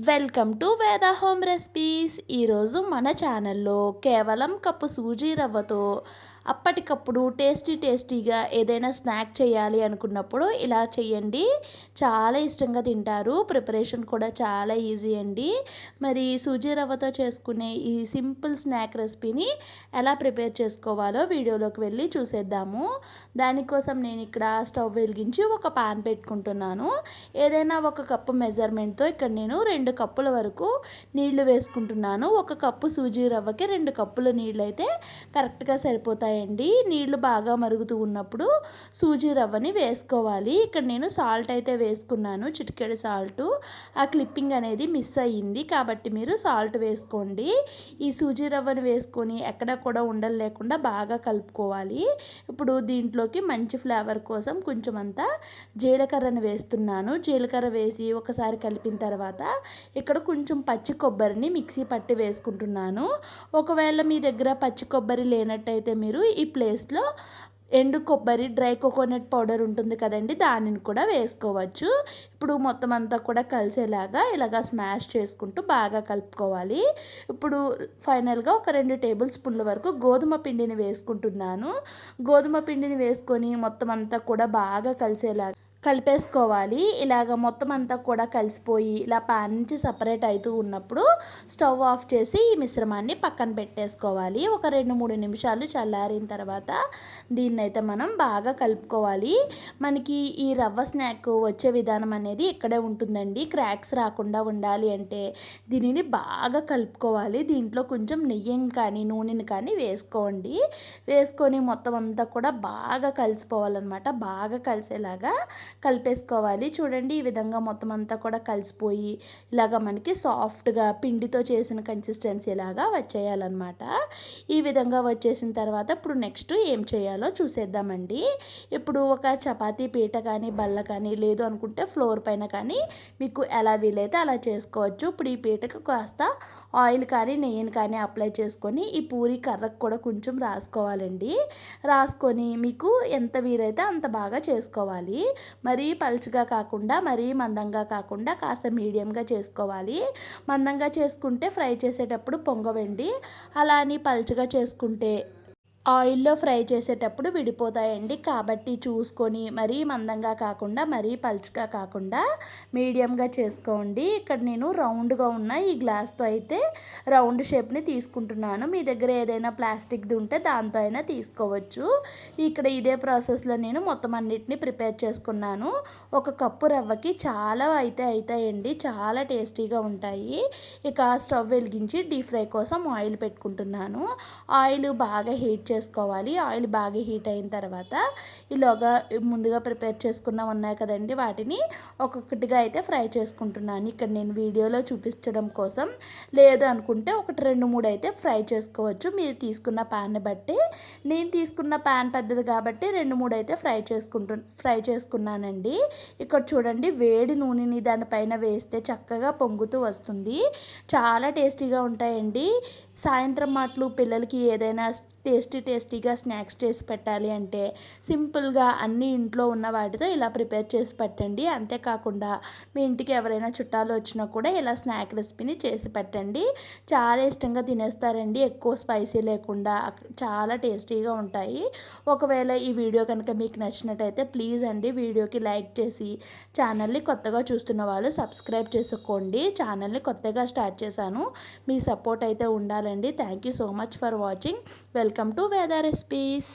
Welcome to వేద home recipes. ఈరోజు మన ఛానల్లో కేవలం కప్పు సూజీ రవ్వతో అప్పటికప్పుడు టేస్టీగా ఏదైనా స్నాక్ చేయాలి అనుకున్నప్పుడు ఇలా చేయండి. చాలా ఇష్టంగా తింటారు. ప్రిపరేషన్ కూడా చాలా ఈజీ అండి. మరి సూజీ రవ్వతో చేసుకునే ఈ సింపుల్ స్నాక్ రెసిపీని ఎలా ప్రిపేర్ చేసుకోవాలో వీడియోలోకి వెళ్ళి చూసేద్దాము. దానికోసం నేను ఇక్కడ స్టవ్ వెలిగించి ఒక పాన్ పెట్టుకుంటున్నాను. ఏదైనా ఒక కప్పు మెజర్మెంట్తో ఇక్కడ నేను 2 కప్పుల వరకు నీళ్లు వేసుకుంటున్నాను. ఒక కప్పు సూజీ రవ్వకి 2 కప్పుల నీళ్ళు అయితే కరెక్ట్గా సరిపోతాయండి. నీళ్లు బాగా మరుగుతూ ఉన్నప్పుడు సూజీ రవ్వని వేసుకోవాలి. ఇక్కడ నేను సాల్ట్ అయితే వేసుకున్నాను, చిటికెడు సాల్ట్. ఆ క్లిప్పింగ్ అనేది మిస్ అయ్యింది కాబట్టి మీరు సాల్ట్ వేసుకోండి. ఈ సూజీ రవ్వని వేసుకొని ఎక్కడ కూడా ఉండలు లేకుండా బాగా కలుపుకోవాలి. ఇప్పుడు దీంట్లోకి మంచి ఫ్లేవర్ కోసం కొంచెం అంతా జీలకర్రని వేస్తున్నాను. జీలకర్ర వేసి ఒకసారి కలిపిన తర్వాత ఇక్కడ కొంచెం పచ్చి కొబ్బరిని మిక్సీ పట్టి వేసుకుంటున్నాను. ఒకవేళ మీ దగ్గర పచ్చి కొబ్బరి లేనట్టయితే మీరు ఈ ప్లేస్లో ఎండు కొబ్బరి డ్రై కోకోనట్ పౌడర్ ఉంటుంది కదండి, దానిని కూడా వేసుకోవచ్చు. ఇప్పుడు మొత్తం అంతా కూడా కలిసేలాగా ఇలాగా స్మాష్ చేసుకుంటూ బాగా కలుపుకోవాలి. ఇప్పుడు ఫైనల్గా ఒక 2 టేబుల్ స్పూన్ల వరకు గోధుమ పిండిని వేసుకుంటున్నాను. గోధుమ పిండిని వేసుకొని మొత్తం అంతా కూడా బాగా కలిసేలాగా కలిపేసుకోవాలి. ఇలాగ మొత్తం అంతా కూడా కలిసిపోయి ఇలా పాన్ నుంచి సపరేట్ అవుతూ ఉన్నప్పుడు స్టవ్ ఆఫ్ చేసి ఈ మిశ్రమాన్ని పక్కన పెట్టేసుకోవాలి. ఒక 2-3 నిమిషాలు చల్లారిన తర్వాత దీన్నైతే మనం బాగా కలుపుకోవాలి. మనకి ఈ రవ్వ స్నాక్ వచ్చే విధానం అనేది ఇక్కడే ఉంటుందండి. క్రాక్స్ రాకుండా ఉండాలి అంటే దీనిని బాగా కలుపుకోవాలి. దీంట్లో కొంచెం నెయ్యిని కానీ నూనెని కానీ వేసుకోండి. వేసుకొని మొత్తం అంతా కూడా బాగా కలిసిపోవాలన్నమాట. బాగా కలిసేలాగా కలిపేసుకోవాలి. చూడండి, ఈ విధంగా మొత్తం అంతా కూడా కలిసిపోయి ఇలాగ మనకి సాఫ్ట్గా పిండితో చేసిన కన్సిస్టెన్సీ లాగా వచ్చేయాలన్నమాట. ఈ విధంగా వచ్చేసిన తర్వాత ఇప్పుడు నెక్స్ట్ ఏం చేయాలో చూసేద్దామండి. ఇప్పుడు ఒక చపాతీ పీట కానీ బల్ల కానీ లేదు అనుకుంటే ఫ్లోర్ పైన కానీ మీకు ఎలా వీలైతే అలా చేసుకోవచ్చు. ఇప్పుడు ఈ పీటకు కాస్త ఆయిల్ కానీ నెయ్యిని కానీ అప్లై చేసుకొని ఈ పూరి కర్రకు కూడా కొంచెం రాసుకోవాలండి. రాసుకొని మీకు ఎంత వీలైతే అంత బాగా చేసుకోవాలి. మరీ పలుచగా కాకుండా మరీ మందంగా కాకుండా కాస్త మీడియంగా చేసుకోవాలి. మందంగా చేసుకుంటే ఫ్రై చేసేటప్పుడు పొంగవండి. అలా అని పలుచగా చేసుకుంటే ఆయిల్లో ఫ్రై చేసేటప్పుడు విడిపోతాయండి. కాబట్టి చూసుకొని మరీ మందంగా కాకుండా మరీ పలుచగా కాకుండా మీడియంగా చేసుకోండి. ఇక్కడ నేను రౌండ్గా ఉన్న ఈ గ్లాస్తో అయితే రౌండ్ షేప్ని తీసుకుంటున్నాను. మీ దగ్గర ఏదైనా ప్లాస్టిక్ది ఉంటే దాంతో అయినా తీసుకోవచ్చు. ఇక్కడ ఇదే ప్రాసెస్లో నేను మొత్తం అన్నిటిని ప్రిపేర్ చేసుకున్నాను. ఒక కప్పు రవ్వకి చాలా అయితే అవుతాయండి, చాలా టేస్టీగా ఉంటాయి. ఇక స్టవ్ వెలిగించి డీప్ ఫ్రై కోసం ఆయిల్ పెట్టుకుంటున్నాను. ఆయిల్ బాగా హీట్ చేసుకోవాలి. ఆయిల్ బాగా హీట్ అయిన తర్వాత ఈలోగా ముందుగా ప్రిపేర్ చేసుకున్న ఉన్నాయి కదండి, వాటిని ఒక్కొక్కటిగా అయితే ఫ్రై చేసుకుంటున్నాను. ఇక్కడ నేను వీడియోలో చూపించడం కోసం, లేదు అనుకుంటే 1-2-3 అయితే ఫ్రై చేసుకోవచ్చు మీరు తీసుకున్న ప్యాన్ని బట్టి. నేను తీసుకున్న ప్యాన్ పెద్దది కాబట్టి 2-3 అయితే ఫ్రై చేసుకున్నానండి. ఇక్కడ చూడండి, వేడి నూనెని దానిపైన వేస్తే చక్కగా పొంగుతూ వస్తుంది. చాలా టేస్టీగా ఉంటాయండి. సాయంత్రం మాటలు పిల్లలకి ఏదైనా టేస్టీగా స్నాక్స్ చేసి పెట్టాలి అంటే సింపుల్గా అన్ని ఇంట్లో ఉన్న వాటితో ఇలా ప్రిపేర్ చేసి పెట్టండి. అంతేకాకుండా మీ ఇంటికి ఎవరైనా చుట్టాలు వచ్చినా కూడా ఇలా స్నాక్ రెసిపీని చేసి పెట్టండి. చాలా ఇష్టంగా తినేస్తారండి. ఎక్కువ స్పైసీ లేకుండా చాలా టేస్టీగా ఉంటాయి. ఒకవేళ ఈ వీడియో కనుక మీకు నచ్చినట్టయితే ప్లీజ్ అండి వీడియోకి లైక్ చేసి ఛానల్ని కొత్తగా చూస్తున్న వాళ్ళు సబ్స్క్రైబ్ చేసుకోండి. ఛానల్ని కొత్తగా స్టార్ట్ చేశాను, మీ సపోర్ట్ అయితే ఉండాలండి. Thank you so much for watching. Welcome to వేద రెసిపీస్.